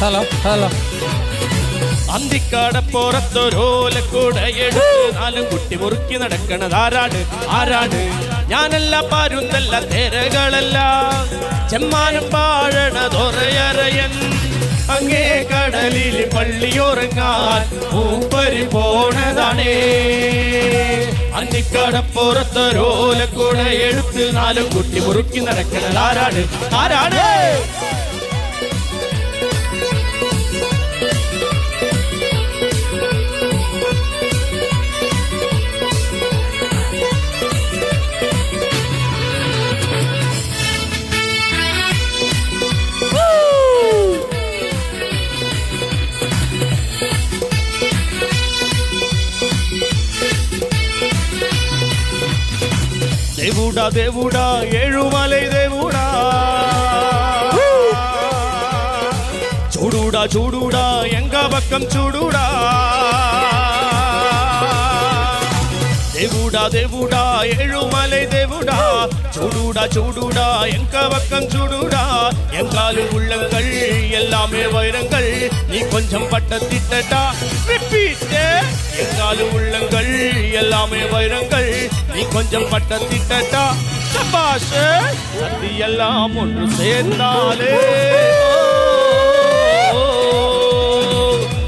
Hello hello. അന്തിക്കാടപ്പുറത്തൊരോലക്കൂടയെടുത്ത് നാലും കുട്ടി മുറുക്കി നടക്കണത് ആരാട് ആരാട്? ഞാനല്ല പരുന്തല്ല തെരകളല്ല ചെമ്മാനം പാഴണതൊറയറയൻ. അങ്ങേ കടലിൽ പള്ളിയുറങ്ങാൻ മൂപ്പര് പോണതാണേ. അന്തിക്കാടപ്പുറത്തൊരോലക്കൂടയെടുത്ത് നാലും കുട്ടി മുറുക്കി നടക്കണത് ആരാട് ആരാട്? ദേവുടാ ദേവുടാ ഏഴുമലൈ ദേവുടാ, ചൂടൂടാ ചൂടൂടാ എങ്ക പക്കം ചൂടൂടാ. ദേവുടാ ദേവുടാ ഏഴുമലൈ ദേവുടാ, ചൂടൂടാ ചൂടൂടാ எங்க பக்கம் சூடூடா. எங்காலு உள்ளங்கள் எல்லாமே வைரங்கள், நீ கொஞ்சம் பட்டத்திட்டா. எங்காலு உள்ளங்கள் எல்லாமே வைரங்கள், நீ கொஞ்சம் பட்டத்திட்டா. சபாஷ் சக்தி எல்லாம் ஒன்று சேர்ந்தாலே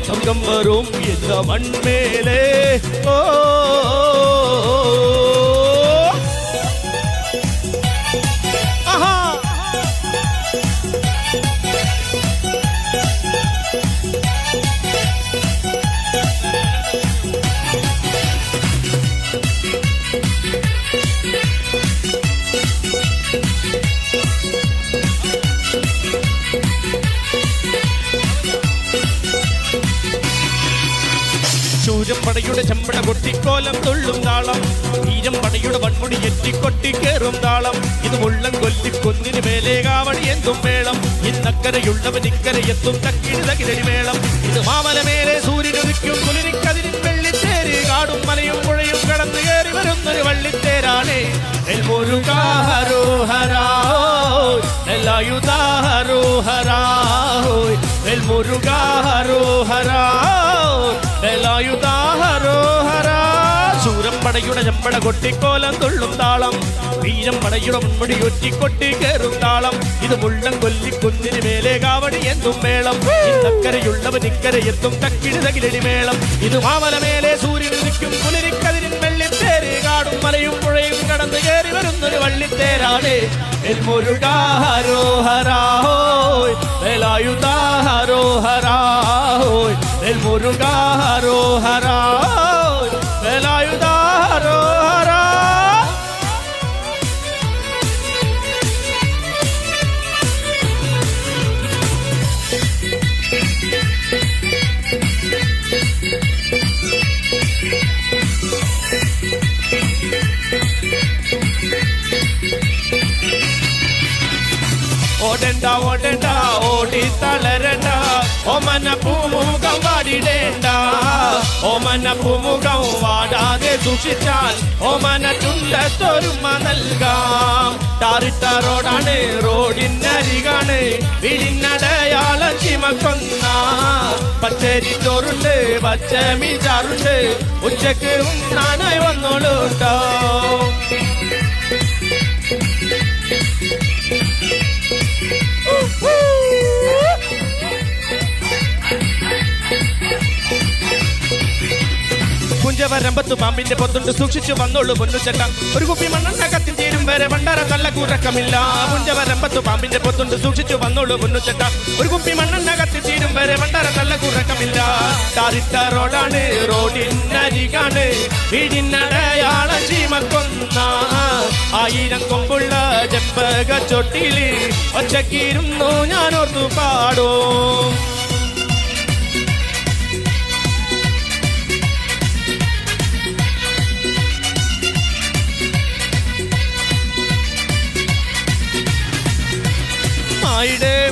சொர்க்கம் வரும் இந்த மண் மேலே. ஓ പടയുടെ ചെമ്പട കൊട്ടിക്കോലം തുള്ളും താളം, വീരമ്പടയുടെ വൺമുടി എറ്റിക്കൊട്ടി കേറും താളം. ഇത് മുള്ളം കൊല്ലി കൊന്നിന് മേലെ കാവടി എന്തും മേളം, ഇന്നക്കരയുള്ളവൻ ഇക്കരയെത്തും തക്കിടി തകിരടി മേളം. ഇത് മാമല മേലെ സൂര്യനുദിക്കും കുലിരിക്കതിരിൻ വെള്ളിത്തേര്, കാടും മലയും പുഴയും കടന്നു കയറി വരുന്നൊരു വള്ളിത്തേരാണ്. ചൂരമ്പടയുടെ ചെമ്പട കൊട്ടിക്കോലം തുള്ളും താളം, വീരമ്പടയുടെ മുൻമുടി ഒറ്റിക്കൊട്ടി കേറും താളം. ഇത് മുള്ളം കൊല്ലി കുന്നിന് മേലെ കാവടി എന്തും മേളം, ഇന്നക്കരയുള്ളവൻ ഇക്കരയെത്തും തക്കിടി തകിലടി മേളം. ഇത് മാമല മേലെ സൂര്യനുദിക്കും പുലരിക്കതിരിൻ വെള്ളിത്തേര്, കാടും മലയും പുഴയും കടന്നു കയറി വരുന്നൊരു വള്ളിത്തേരാണ്. എൽമുരുകാരോഹരാഹോയ് വേലായുധാരോഹരാഹോയ്, എൽമുരുകാരോഹരാഹോയ് വേലായുധാരോഹരാ. ഓടണ്ട ഓടണ്ട ഓടി തളരണ്ട, ഓമന പൂമുഖം വാടിടേണ്ട. ഓമന പൂമുഖം വാടാതെ സൂക്ഷിച്ചാൽ ഓമന ചുണ്ടത്തൊരുമ നൽകാം. ടാറിട്ട റോഡാണ് റോഡിനരികാണ്, വീടിനടയാളം ചിമക്കൊന്ന. പച്ചരി ചോറുണ്ട് പച്ചമീ ചാറുണ്ട്, ഉച്ചക്ക് ഉണ്ണാനായി വന്നോളൂട്ടോ. കുഞ്ചവരമ്പത്ത് പാമ്പിന്റെ പൊത്തുണ്ട് സൂക്ഷിച്ചു വന്നോളൂ പൊന്നുചെട്ട. ഒരു കുപ്പി മണ്ണെണ്ണ കത്തി തീരും വരെ ഭണ്ഡാര നല്ല കൂറക്കമില്ല. കുഞ്ചവരമ്പത്ത് പാമ്പിന്റെ പൊത്തുണ്ട് സൂക്ഷിച്ചു വന്നോളൂ പൊന്നുചെട്ട. ഒരു കുപ്പി മണ്ണെണ്ണ കത്തി തീരും വരെ ഭണ്ഡാര നല്ല കൂറക്കമില്ല. ടാറിട്ട റോഡാണ് റോഡിനരികാണ്, വീടിനടയാളം ചീമക്കൊന്ന. 1000 കൊമ്പുള്ള ചെമ്പക ചൊട്ടില് ഒച്ചക്കിരുന്നു ഞാനോർത്തു പാടും.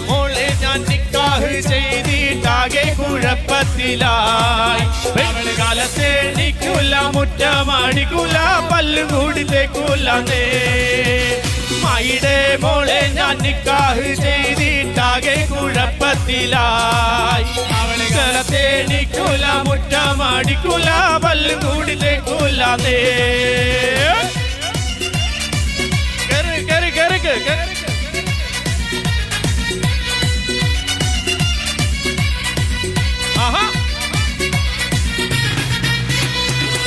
മോളെ ഞാൻ നിക്കാഹ് ചെയ്തിട്ടാകെ കുഴപ്പത്തിലായി. കാലത്തെ നിക്കൂല മുറ്റമടിക്കൂല പല്ലും കൂടി തേക്കൂലേ. മായിടെ മോളെ ഞാൻ നിക്കാഹ് ചെയ്തിട്ടാകെ കുഴപ്പത്തിലായി. തേനിക്കൂല മുറ്റമടിക്കൂല പല്ലും കൂടി തേക്കൂല നേ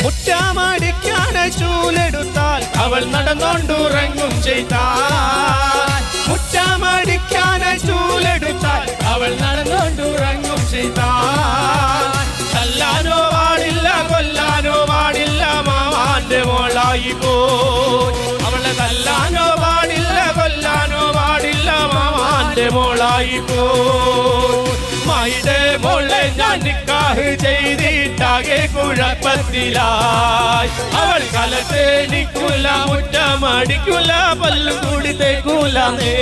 മുറ്റമടിക്കാണ് ചൂലെടുത്താൽ അവൾ നടന്നോണ്ടുറങ്ങും ചെയ്താൽ മുറ്റമടിക്കാണ് ചൂലെടുത്താൽ അവൾ നടന്നോണ്ടുറങ്ങും ചെയ്താൽ തല്ലാനോ പാടില്ല കൊല്ലാനോ പാടില്ല മാമാന്റെ മോളായി പോയി അവളെ തല്ലാനോ പാടില്ല കൊല്ലാനോ പാടില്ല മാമാന്റെ മോളായി പോയി മായിടെ മോളെ ഞാൻ നിക്കാഹ് ചെയ്തിട്ടാകെ കുഴപ്പത്തിലായി അവൾ കലത്തേനിക്കൂല മുറ്റമടിക്കൂല പല്ലും കൂടി തേക്കൂല നേ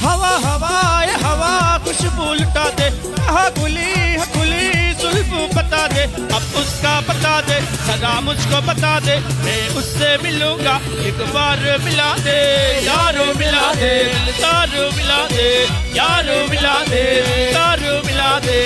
हवा हवाए हवा खुशबू लुटा दे गुली सुल्फू बता दे अब उसका बता दे सदा मुझको बता दे मैं उससे मिलूंगा एक बार मिला दे यारो मिला दे तारो मिला दे यारो मिला दे तारो मिला दे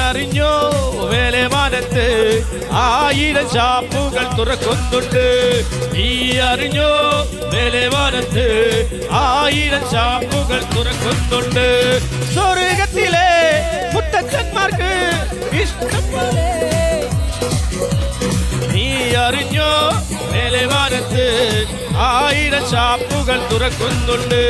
അറിഞ്ഞോ വേലമാനത്ത് 1000 ഷാപ്പുകൾ തുറക്കുന്നുണ്ട് നീ അറിഞ്ഞോ വേലമാനത്ത് 1000 ഷാപ്പുകൾ തുറക്കുന്നുണ്ട് സ്വർഗത്തിലെ മുത്തച്ഛന്മാർക്ക് ഇഷ്ടംപോലെ നീ അറിഞ്ഞോ വേലമാനത്ത് 1000 ഷാപ്പുകൾ തുറക്കുന്നുണ്ട്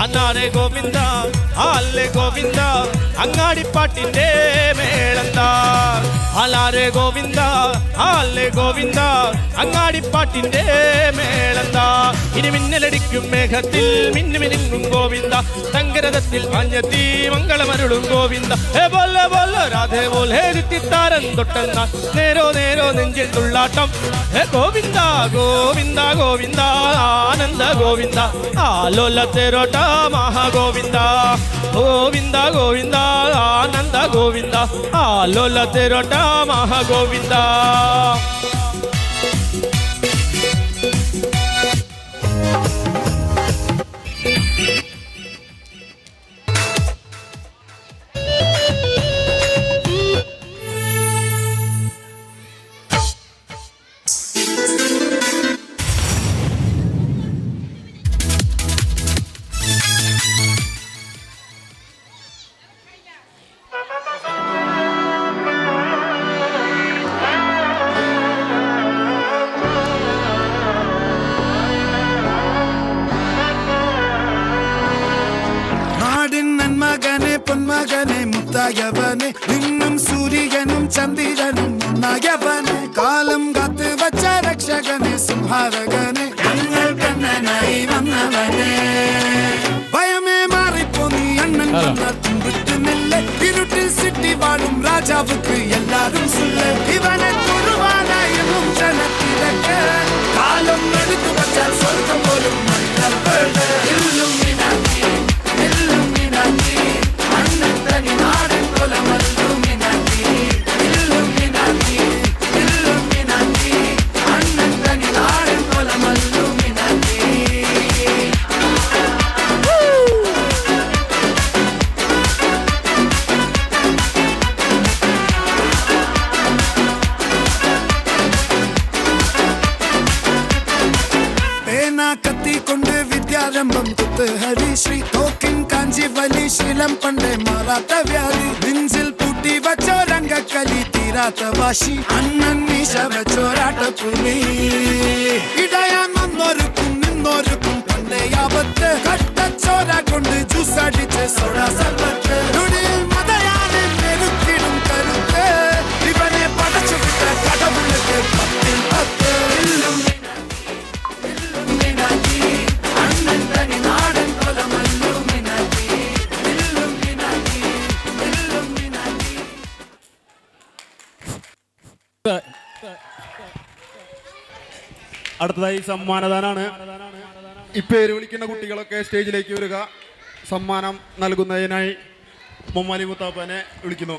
അന്നാരെ ഗോവിന്ദ ആല്ലേ ഗോവിന്ദ അങ്ങാടിപ്പാട്ടിന്റെ മേളന്താ ആലാരെ ഗോവിന്ദ ആല്ലേ ഗോവിന്ദ അങ്ങാടിപ്പാട്ടിന്റെ മേളന്താ ഇനി മിന്നലടിക്കും മേഘത്തിൽ മിന്നുമിനുങ്ങും ഗോവിന്ദ തങ്കരഥത്തിൽ മഞ്ഞത്തി മംഗളമരുളും ഗോവിന്ദ ഹേ ബോല ബോല രാധേ ബോൽ ഹേ ദിത്തിത്താരൻ തൊട്ടെന്ന നേരോ നേരോ നെഞ്ചിൽ തുള്ളാട്ടം ഹേ ഗോവിന്ദ ഗോവിന്ദ ഗോവിന്ദ ആനന്ദ ഗോവിന്ദ ആലോല തേരോട്ട മഹാഗോവിന്ദ ഗോവിന്ദ ഗോവിന്ദ ആനന്ദ ഗോവിന്ദ ആലോല തേരോട്ട മഹാഗോവിന്ദ പൊന്മകനെ മുത്തായവനെ നിന്നും സൂര്യനും ചന്ദ്രനും ഒന്നായവനെ കാലം കാത്ത് വച്ച രക്ഷകനെ സംഹാരകനെ ഞങ്ങൾ കണ്ണനായി വന്നവനെ ഭയമേ മാറിപ്പോ നീ അണ്ണൻ തുമ്പുറ്റുന്നില്ല ഇരുട്ടിൽ സിറ്റി വാഴും രാജാവുക്ക് എല്ലാരും സുല്ല ഇവനെ തൊഴുവാനായും ജനത്തിരക്ക് കാലം എടുത്തു വച്ചാൽ സ്വർഗം പോലും കത്തിക്കൊണ്ട് വിദ്യാരംഭം കുത്ത് ഹരിശ്രീ തോക്കിൻ കാഞ്ചി വലി ശീലം പണ്ടേ മാറാത്ത വ്യാധി നെഞ്ചിൽ പൂട്ടി വച്ചോരംഗക്കലി തീരാത്ത വാശി അണ്ണൻ മീശ വെച്ചോരാട്ട പുലി ഇടയാൻ വന്നോരുക്കും നിന്നോരുക്കും പണ്ടേ ആപത്ത് കട്ടച്ചോര കൊണ്ട് ജ്യൂസ് അടിച്ച് സോഡ സർബത്ത് മതയാനെ പെരുക്കിടും കരുത്ത് ഇവനെ പടച്ചു വിട്ട കടവുള്ളത് 10 10 അടുത്തതായി സമ്മാനദാനാണ്. ഈ പേര് വിളിക്കുന്ന കുട്ടികളൊക്കെ സ്റ്റേജിലേക്ക് വരിക. സമ്മാനം നൽകുന്നതിനായി മൊമ്മാലി മുത്താപ്പനെ വിളിക്കുന്നു.